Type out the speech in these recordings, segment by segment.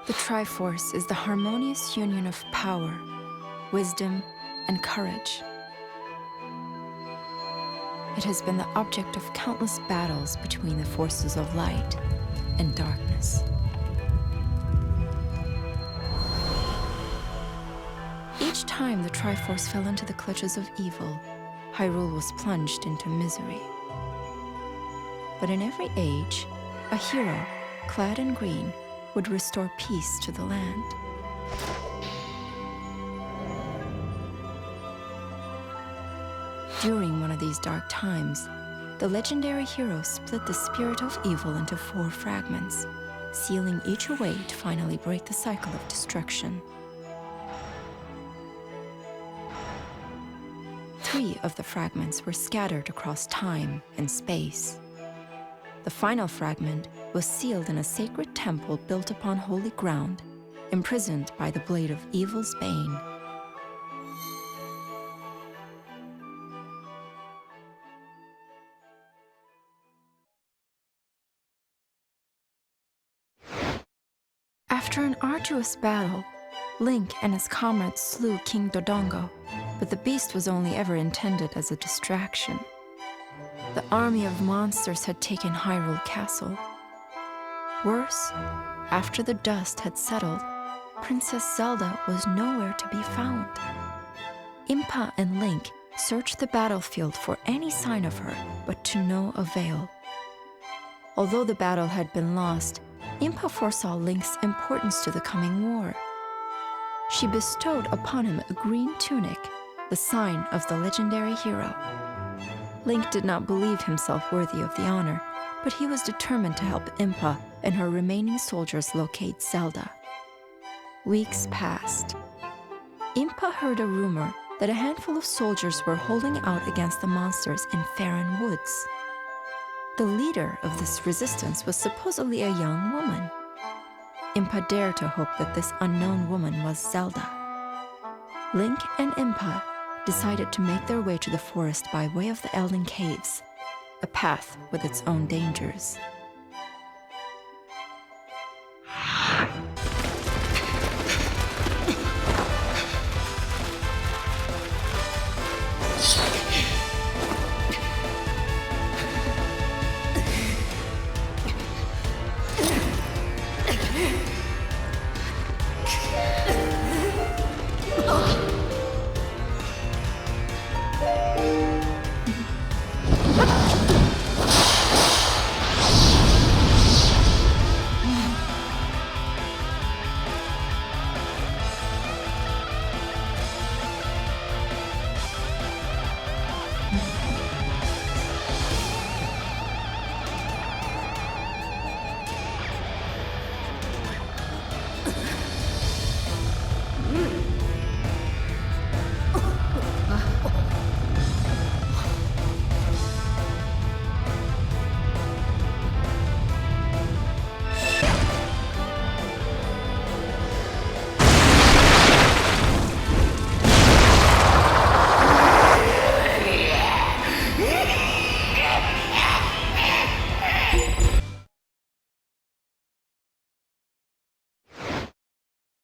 The Triforce is the harmonious union of power, wisdom, and courage. It has been the object of countless battles between the forces of light and darkness. Each time the Triforce fell into the clutches of evil, Hyrule was plunged into misery. But in every age, a hero, clad in green, would restore peace to the land. During one of these dark times, the legendary hero split the spirit of evil into 4 fragments, sealing each away to finally break the cycle of destruction. 3 of the fragments were scattered across time and space. The final fragment was sealed in a sacred temple built upon holy ground, imprisoned by the blade of evil's bane. After an arduous battle, Link and his comrades slew King Dodongo, but the beast was only ever intended as a distraction. The army of monsters had taken Hyrule Castle. Worse, after the dust had settled, Princess Zelda was nowhere to be found. Impa and Link searched the battlefield for any sign of her, but to no avail. Although the battle had been lost, Impa foresaw Link's importance to the coming war. She bestowed upon him a green tunic, the sign of the legendary hero. Link did not believe himself worthy of the honor, but he was determined to help Impa and her remaining soldiers locate Zelda. Weeks passed. Impa heard a rumor that a handful of soldiers were holding out against the monsters in Faron Woods. The leader of this resistance was supposedly a young woman. Impa dared to hope that this unknown woman was Zelda. Link and Impa decided to make their way to the forest by way of the Elden Caves, a path with its own dangers.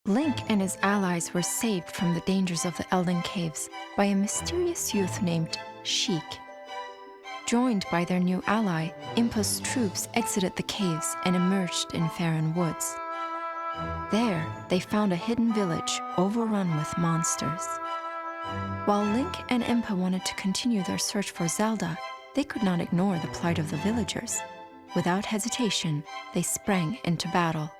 Link and his allies were saved from the dangers of the Elden Caves by a mysterious youth named Sheik. Joined by their new ally, Impa's troops exited the caves and emerged in Faron Woods. There, they found a hidden village overrun with monsters. While Link and Impa wanted to continue their search for Zelda, they could not ignore the plight of the villagers. Without hesitation, they sprang into battle.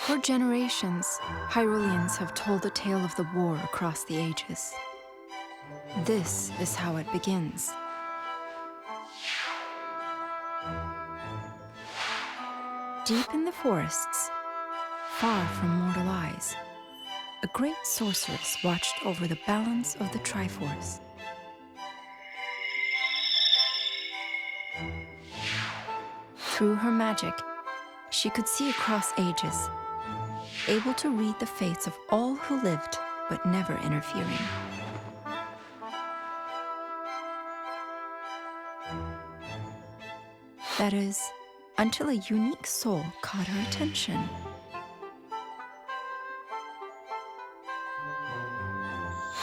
For generations, Hyruleans have told the tale of the war across the ages. This is how it begins. Deep in the forests, far from mortal eyes, a great sorceress watched over the balance of the Triforce. Through her magic, she could see across ages, able to read the fates of all who lived, but never interfering. That is, until a unique soul caught her attention.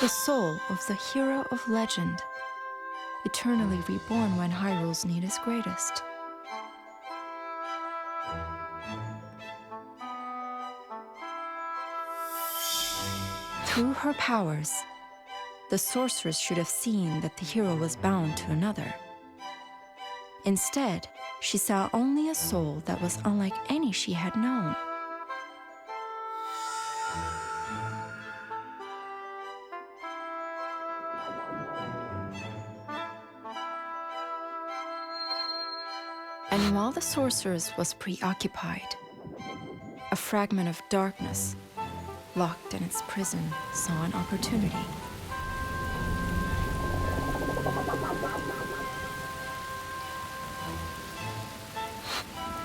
The soul of the hero of legend, eternally reborn when Hyrule's need is greatest. Through her powers, the sorceress should have seen that the hero was bound to another. Instead, she saw only a soul that was unlike any she had known. And while the sorceress was preoccupied, a fragment of darkness, locked in its prison, saw an opportunity.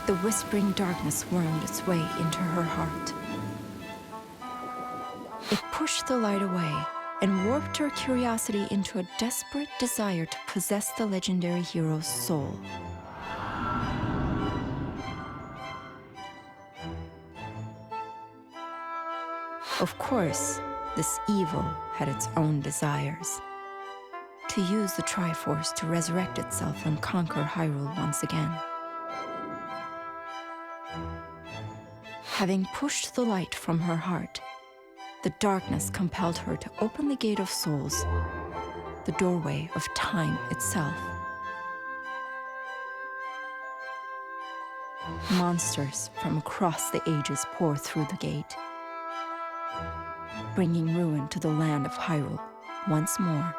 The whispering darkness wormed its way into her heart. It pushed the light away and warped her curiosity into a desperate desire to possess the legendary hero's soul. Of course, this evil had its own desires. To use the Triforce to resurrect itself and conquer Hyrule once again. Having pushed the light from her heart, the darkness compelled her to open the Gate of Souls, the doorway of time itself. Monsters from across the ages pour through the gate, bringing ruin to the land of Hyrule once more.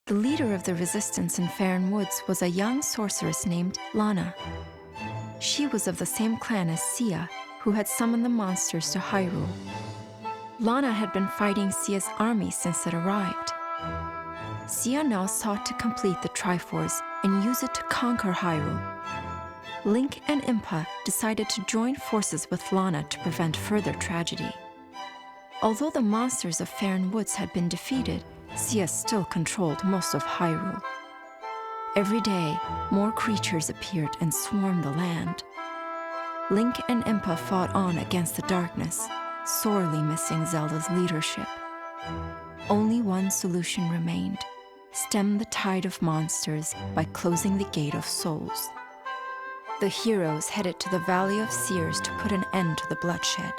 The leader of the resistance in Faron Woods was a young sorceress named Lana. She was of the same clan as Sia, who had summoned the monsters to Hyrule. Lana had been fighting Sia's army since it arrived. Sia now sought to complete the Triforce and use it to conquer Hyrule. Link and Impa decided to join forces with Lana to prevent further tragedy. Although the monsters of Faron Woods had been defeated, Sia still controlled most of Hyrule. Every day, more creatures appeared and swarmed the land. Link and Impa fought on against the darkness, sorely missing Zelda's leadership. Only one solution remained: stem the tide of monsters by closing the Gate of Souls. The heroes headed to the Valley of Seers to put an end to the bloodshed.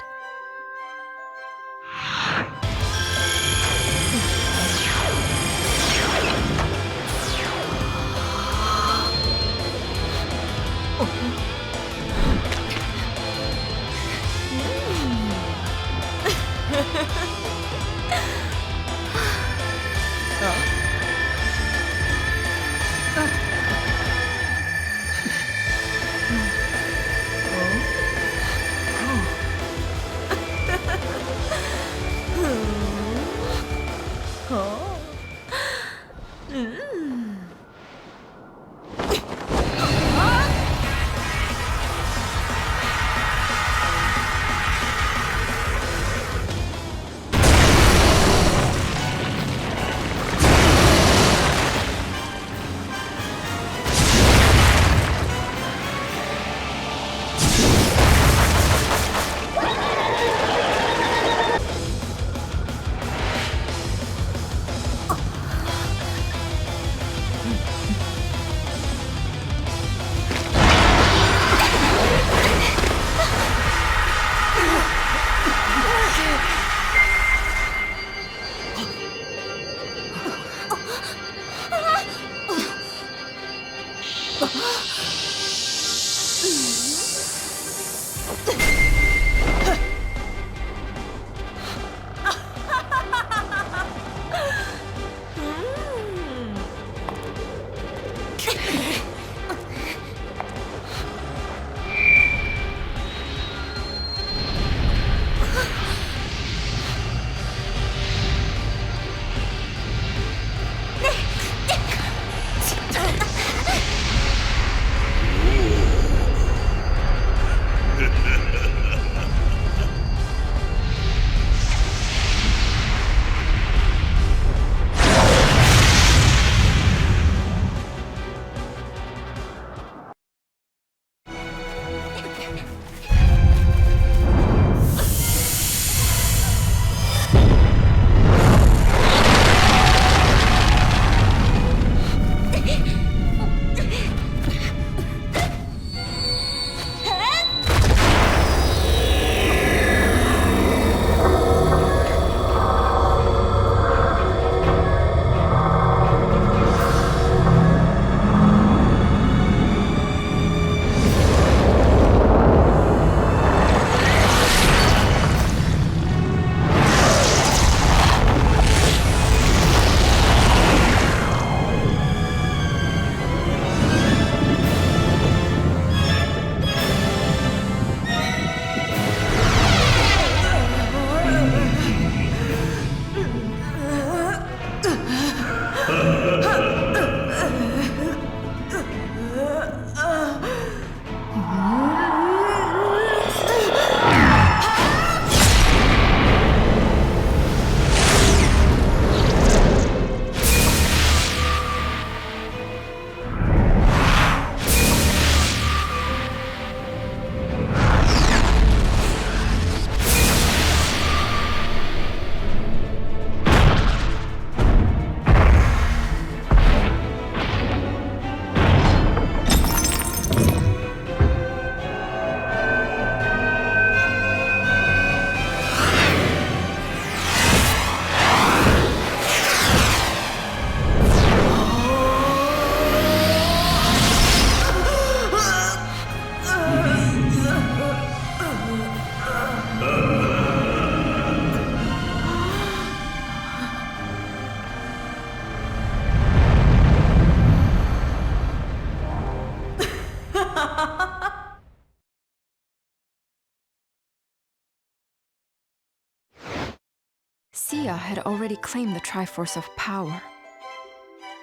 Sia had already claimed the Triforce of Power.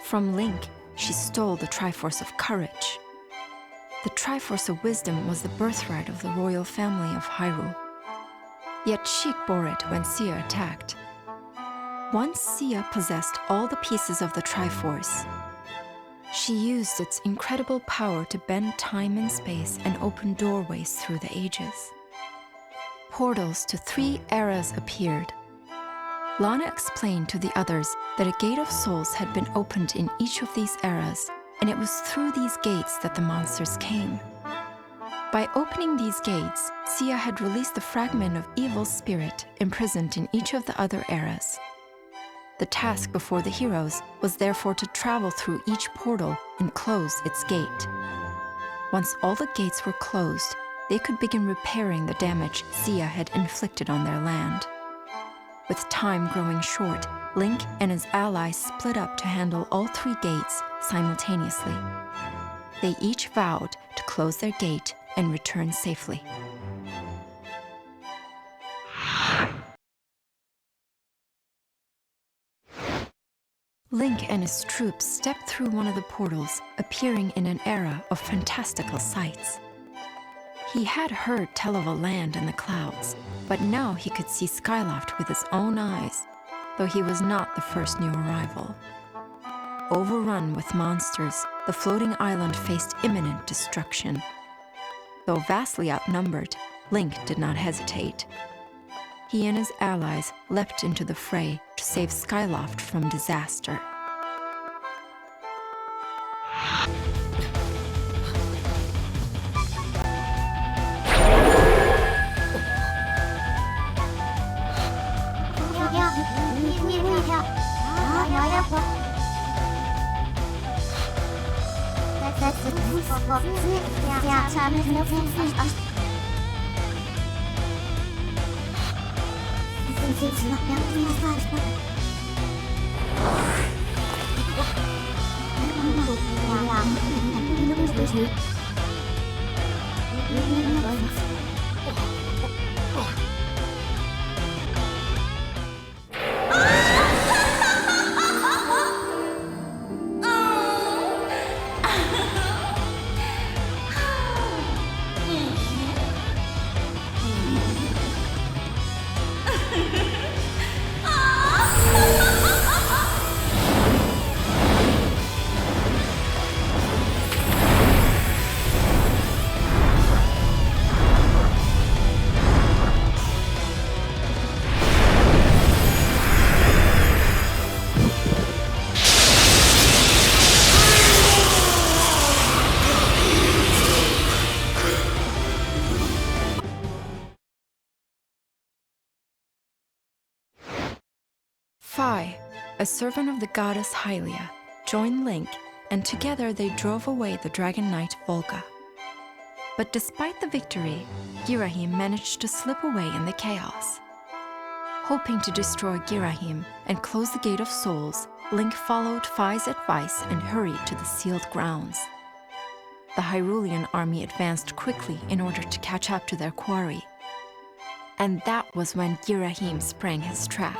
From Link, she stole the Triforce of Courage. The Triforce of Wisdom was the birthright of the royal family of Hyrule. Yet Sheik bore it when Sia attacked. Once Sia possessed all the pieces of the Triforce, she used its incredible power to bend time and space and open doorways through the ages. Portals to 3 eras appeared. Lana explained to the others that a Gate of Souls had been opened in each of these eras, and it was through these gates that the monsters came. By opening these gates, Sia had released the fragment of evil spirit imprisoned in each of the other eras. The task before the heroes was therefore to travel through each portal and close its gate. Once all the gates were closed, they could begin repairing the damage Zia had inflicted on their land. With time growing short, Link and his allies split up to handle all 3 gates simultaneously. They each vowed to close their gate and return safely. Link and his troops stepped through one of the portals, appearing in an era of fantastical sights. He had heard tell of a land in the clouds, but now he could see Skyloft with his own eyes, though he was not the first new arrival. Overrun with monsters, the floating island faced imminent destruction. Though vastly outnumbered, Link did not hesitate. He and his allies leapt into the fray to save Skyloft from disaster. Phi, a servant of the goddess Hylia, joined Link, and together they drove away the Dragon Knight Volga. But despite the victory, Girahim managed to slip away in the chaos. Hoping to destroy Girahim and close the Gate of Souls, Link followed Phi's advice and hurried to the sealed grounds. The Hyrulean army advanced quickly in order to catch up to their quarry. And that was when Girahim sprang his trap.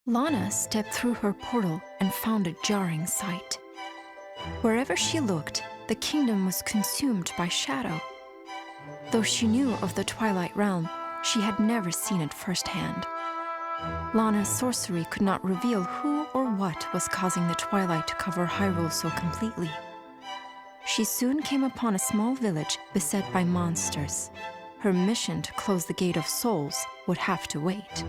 Lana stepped through her portal and found a jarring sight. Wherever she looked, the kingdom was consumed by shadow. Though she knew of the Twilight Realm, she had never seen it firsthand. Lana's sorcery could not reveal who or what was causing the twilight to cover Hyrule so completely. She soon came upon a small village beset by monsters. Her mission to close the Gate of Souls would have to wait.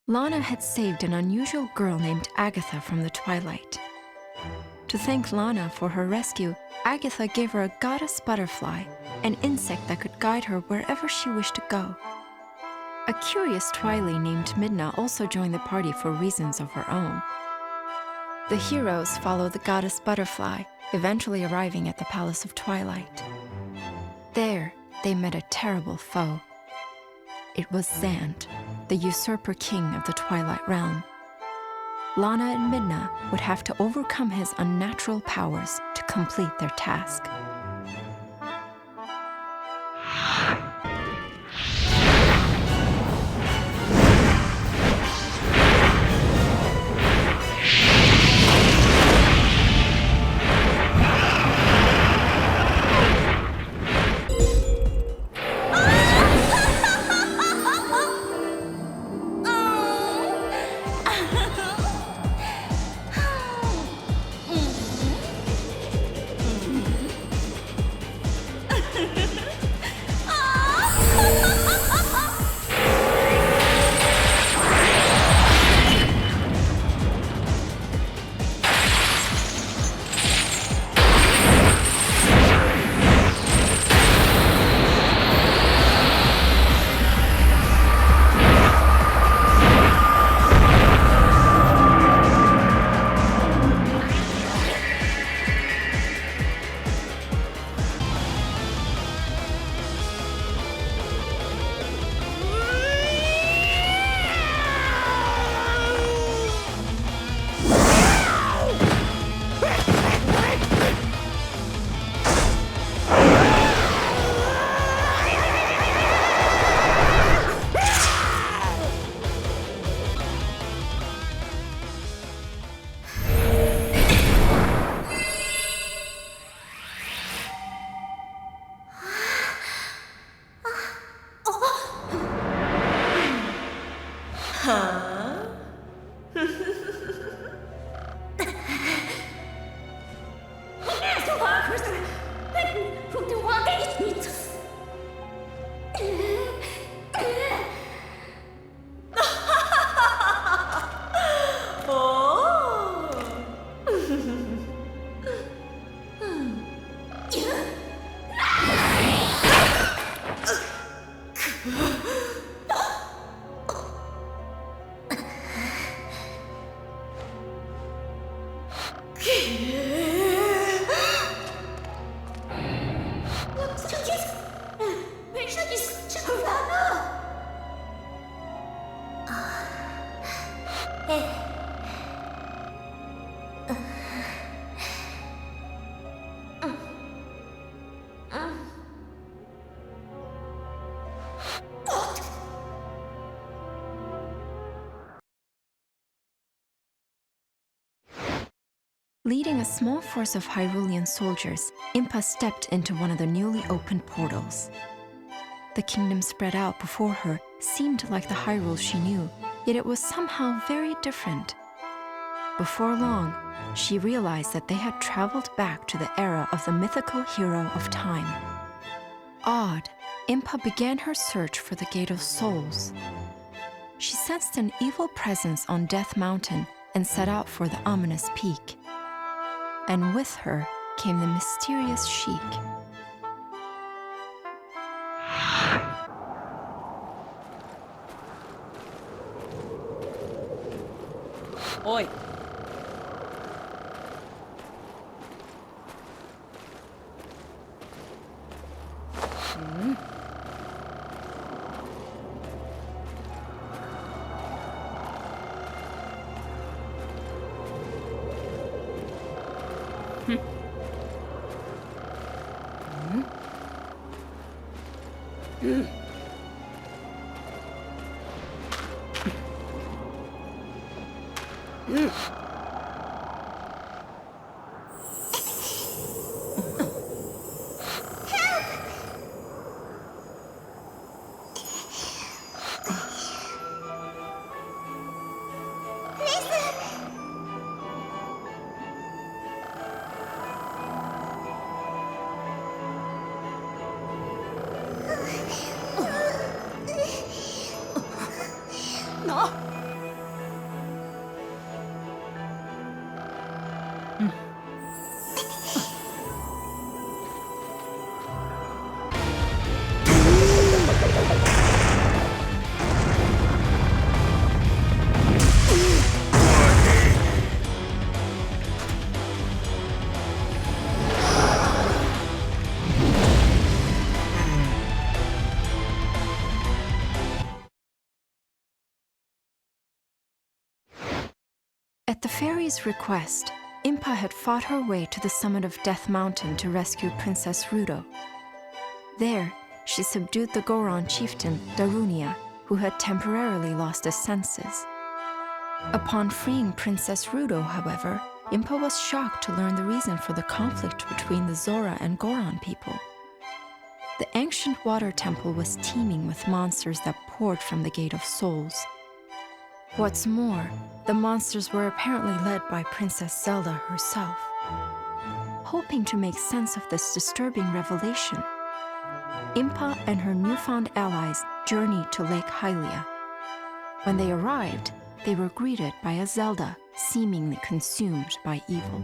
Lana had saved an unusual girl named Agatha from the twilight. To thank Lana for her rescue, Agatha gave her a goddess butterfly, an insect that could guide her wherever she wished to go. A curious Twily named Midna also joined the party for reasons of her own. The heroes followed the goddess butterfly, eventually arriving at the Palace of Twilight. There, they met a terrible foe. It was Zand, the usurper king of the Twilight Realm. Lana and Midna would have to overcome his unnatural powers to complete their task. Leading a small force of Hyrulean soldiers, Impa stepped into one of the newly opened portals. The kingdom spread out before her seemed like the Hyrule she knew, yet it was somehow very different. Before long, she realized that they had traveled back to the era of the mythical hero of time. Awed, Impa began her search for the Gate of Souls. She sensed an evil presence on Death Mountain and set out for the ominous peak. And with her came the mysterious Sheik. Oi! At the fairy's request, Impa had fought her way to the summit of Death Mountain to rescue Princess Rudo. There, she subdued the Goron chieftain, Darunia, who had temporarily lost his senses. Upon freeing Princess Rudo, however, Impa was shocked to learn the reason for the conflict between the Zora and Goron people. The ancient water temple was teeming with monsters that poured from the Gate of Souls. What's more, the monsters were apparently led by Princess Zelda herself. Hoping to make sense of this disturbing revelation, Impa and her newfound allies journeyed to Lake Hylia. When they arrived, they were greeted by a Zelda seemingly consumed by evil.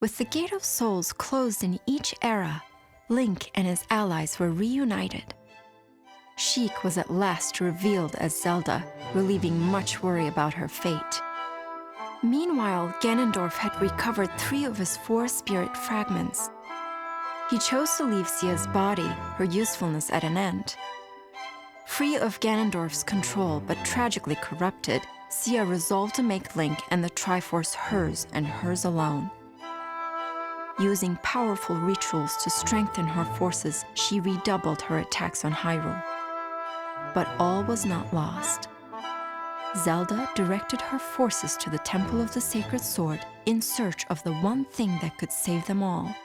With the Gate of Souls closed in each era, Link and his allies were reunited. Sheik was at last revealed as Zelda, relieving much worry about her fate. Meanwhile, Ganondorf had recovered 3 of his 4 spirit fragments. He chose to leave Sia's body, her usefulness at an end. Free of Ganondorf's control but tragically corrupted, Sia resolved to make Link and the Triforce hers and hers alone. Using powerful rituals to strengthen her forces, she redoubled her attacks on Hyrule. But all was not lost. Zelda directed her forces to the Temple of the Sacred Sword in search of the one thing that could save them all.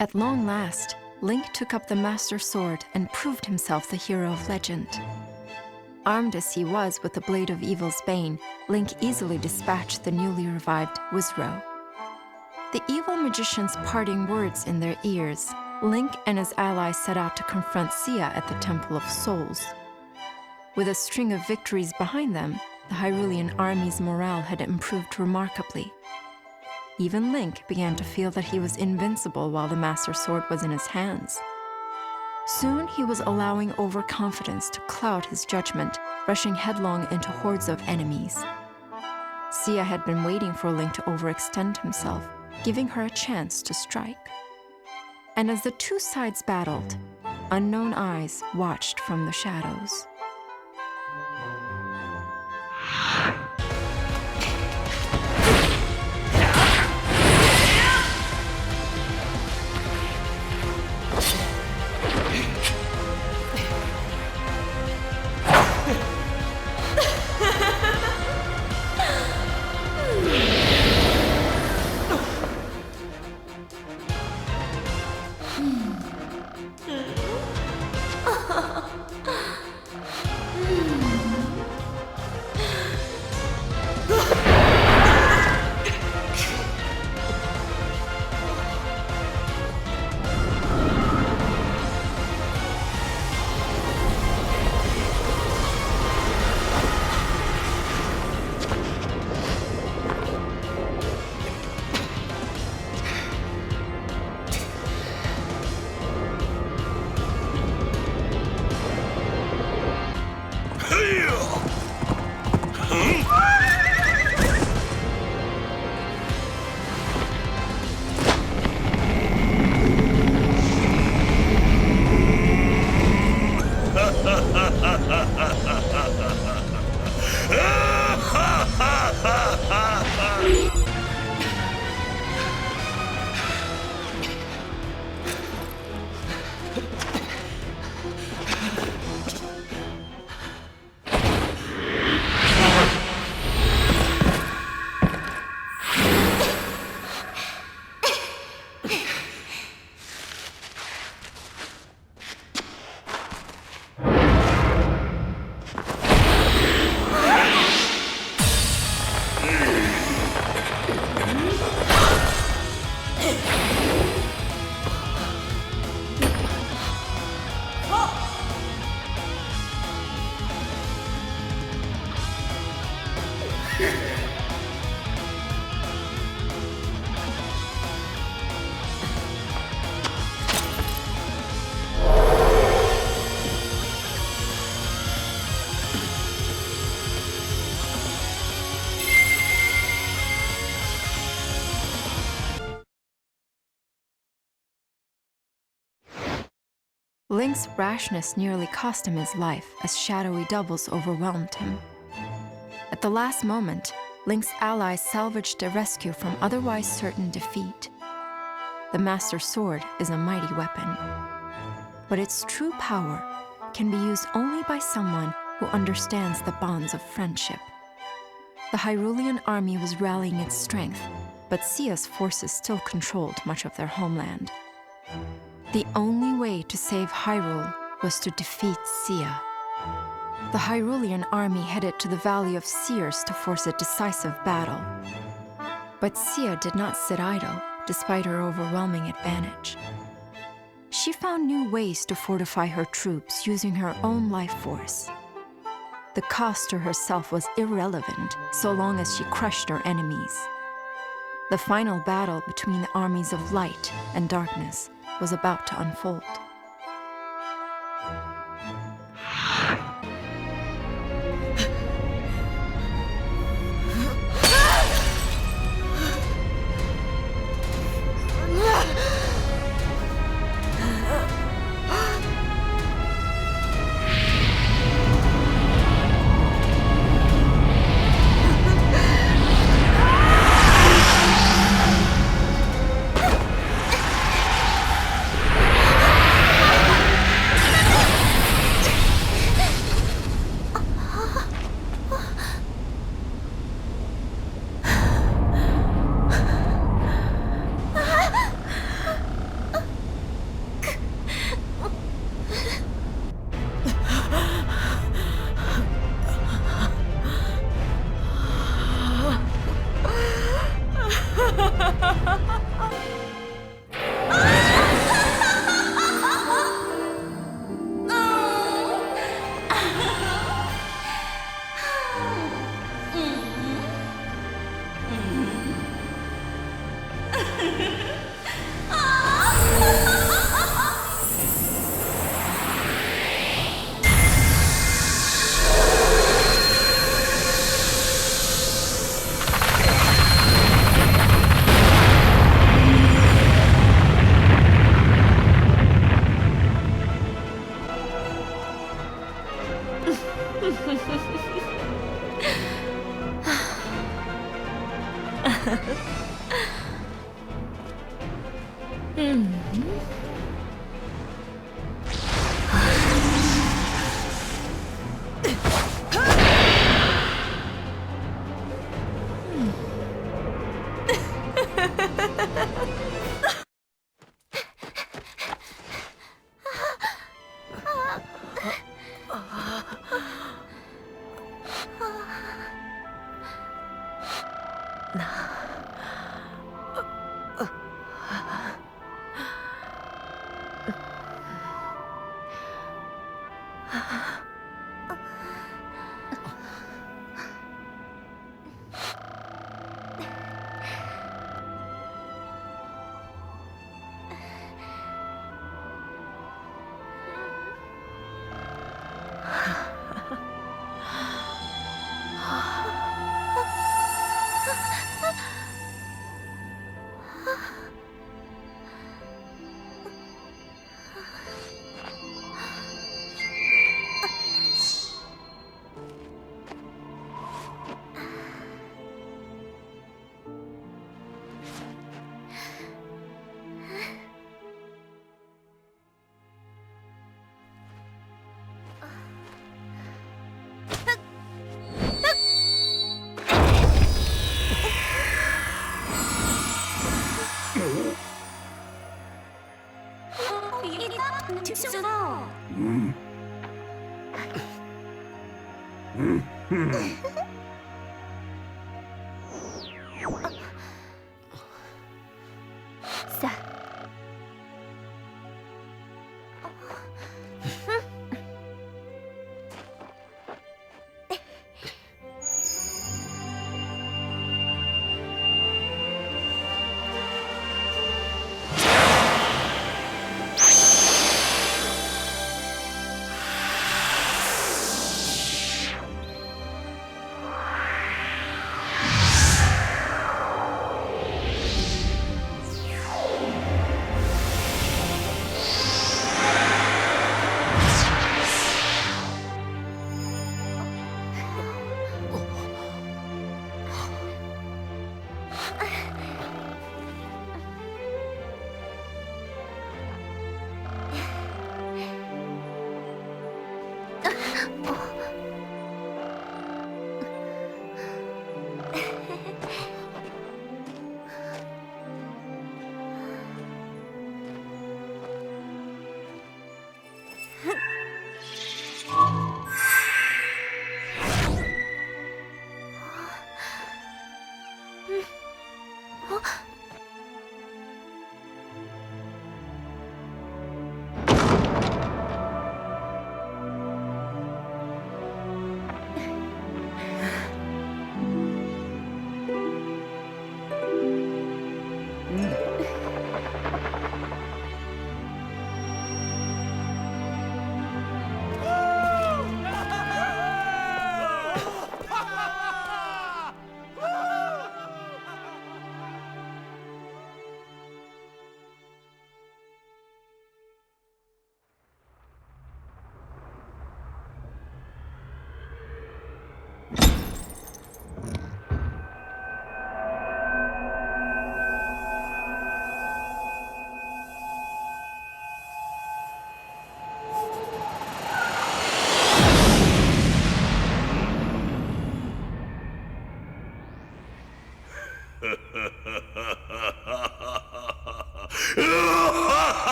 At long last, Link took up the Master Sword and proved himself the hero of legend. Armed as he was with the Blade of Evil's Bane, Link easily dispatched the newly revived Wizrow. The evil magician's parting words in their ears, Link and his allies set out to confront Sia at the Temple of Souls. With a string of victories behind them, the Hyrulean army's morale had improved remarkably. Even Link began to feel that he was invincible while the Master Sword was in his hands. Soon he was allowing overconfidence to cloud his judgment, rushing headlong into hordes of enemies. Sia had been waiting for Link to overextend himself, giving her a chance to strike. And as the two sides battled, unknown eyes watched from the shadows. Link's rashness nearly cost him his life as shadowy doubles overwhelmed him. At the last moment, Link's allies salvaged a rescue from otherwise certain defeat. The Master Sword is a mighty weapon, but its true power can be used only by someone who understands the bonds of friendship. The Hyrulean army was rallying its strength, but Sia's forces still controlled much of their homeland. The only way to save Hyrule was to defeat Sia. The Hyrulean army headed to the Valley of Seers to force a decisive battle. But Sia did not sit idle, despite her overwhelming advantage. She found new ways to fortify her troops using her own life force. The cost to herself was irrelevant so long as she crushed her enemies. The final battle between the armies of light and darkness was about to unfold.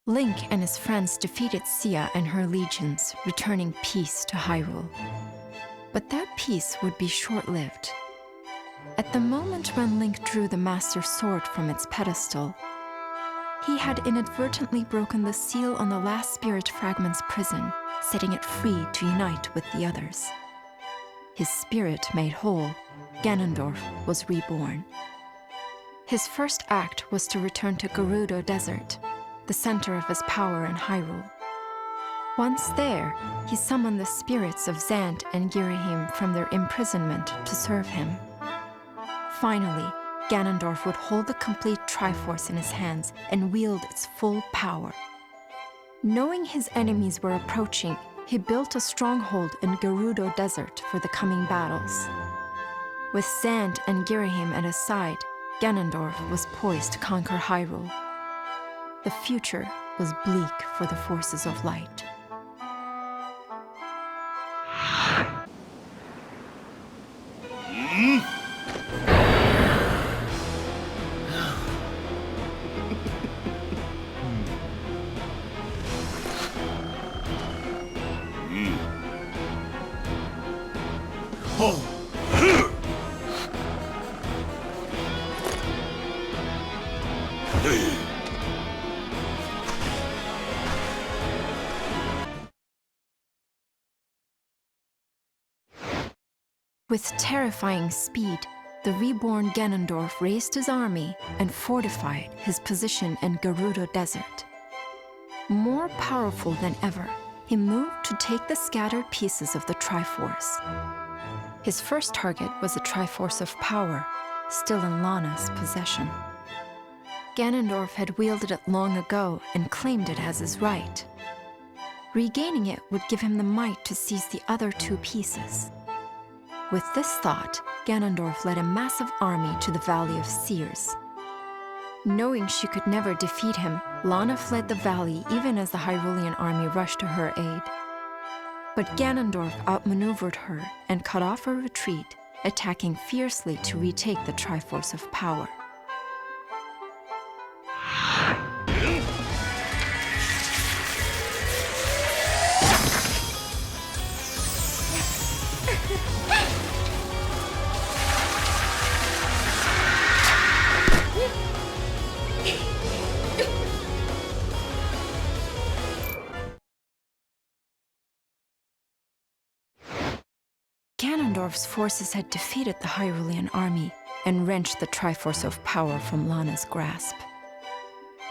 Link and his friends defeated Sia and her legions, returning peace to Hyrule. But that peace would be short-lived. At the moment when Link drew the Master Sword from its pedestal, he had inadvertently broken the seal on the last spirit fragment's prison, setting it free to unite with the others. His spirit made whole, Ganondorf was reborn. His first act was to return to Gerudo Desert, the center of his power in Hyrule. Once there, he summoned the spirits of Zant and Girahim from their imprisonment to serve him. Finally, Ganondorf would hold the complete Triforce in his hands and wield its full power. Knowing his enemies were approaching, he built a stronghold in Gerudo Desert for the coming battles. With Zant and Girahim at his side, Ganondorf was poised to conquer Hyrule. The future was bleak for the forces of light. With terrifying speed, the reborn Ganondorf raised his army and fortified his position in Gerudo Desert. More powerful than ever, he moved to take the scattered pieces of the Triforce. His first target was the Triforce of Power, still in Lana's possession. Ganondorf had wielded it long ago and claimed it as his right. Regaining it would give him the might to seize the other two pieces. With this thought, Ganondorf led a massive army to the Valley of Seers. Knowing she could never defeat him, Lana fled the valley even as the Hyrulean army rushed to her aid. But Ganondorf outmaneuvered her and cut off her retreat, attacking fiercely to retake the Triforce of Power. Ganondorf's forces had defeated the Hyrulean army and wrenched the Triforce of Power from Lana's grasp.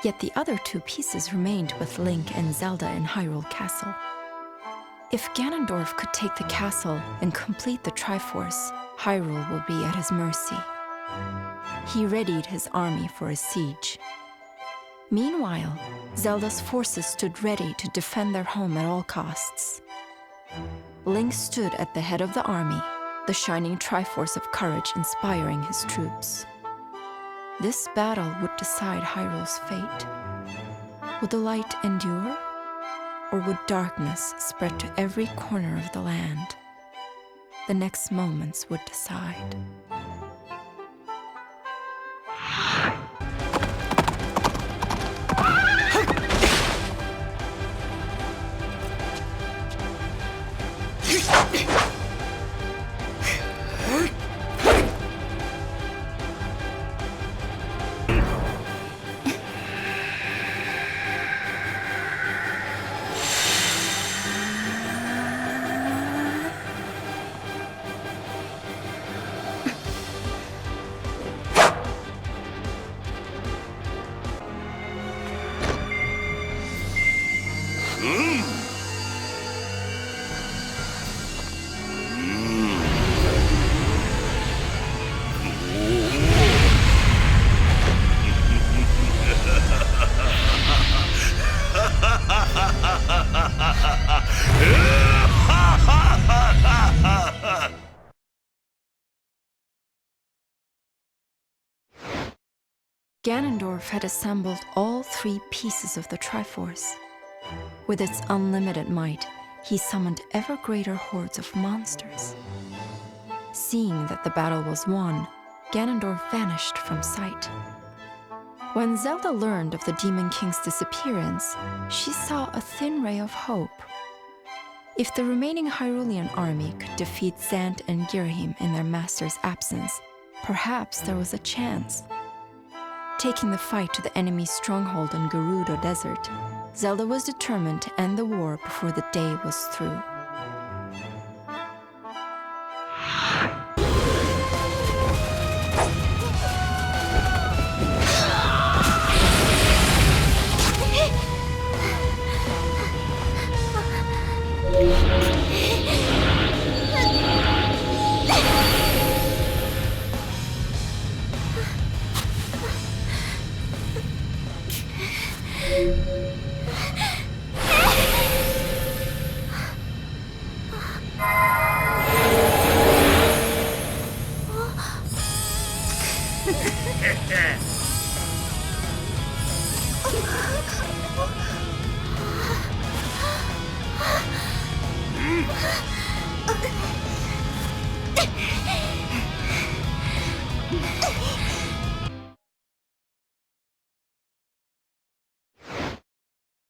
Yet the other two pieces remained with Link and Zelda in Hyrule Castle. If Ganondorf could take the castle and complete the Triforce, Hyrule will be at his mercy. He readied his army for a siege. Meanwhile, Zelda's forces stood ready to defend their home at all costs. Link stood at the head of the army, the shining Triforce of courage inspiring his troops. This battle would decide Hyrule's fate. Would the light endure? Or would darkness spread to every corner of the land? The next moments would decide. Ganondorf had assembled all three pieces of the Triforce. With its unlimited might, he summoned ever greater hordes of monsters. Seeing that the battle was won, Ganondorf vanished from sight. When Zelda learned of the Demon King's disappearance, she saw a thin ray of hope. If the remaining Hyrulean army could defeat Zant and Girahim in their master's absence, perhaps there was a chance. Taking the fight to the enemy's stronghold in Gerudo Desert, Zelda was determined to end the war before the day was through.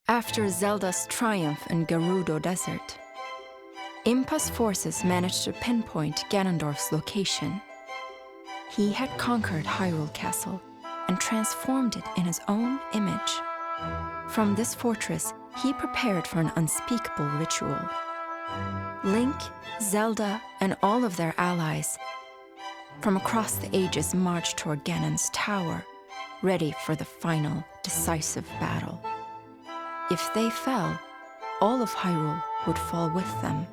After Zelda's triumph in Gerudo Desert, Impa's forces managed to pinpoint Ganondorf's location. He had conquered Hyrule Castle and transformed it in his own image. From this fortress, he prepared for an unspeakable ritual. Link, Zelda, and all of their allies from across the ages marched toward Ganon's tower, ready for the final, decisive battle. If they fell, all of Hyrule would fall with them.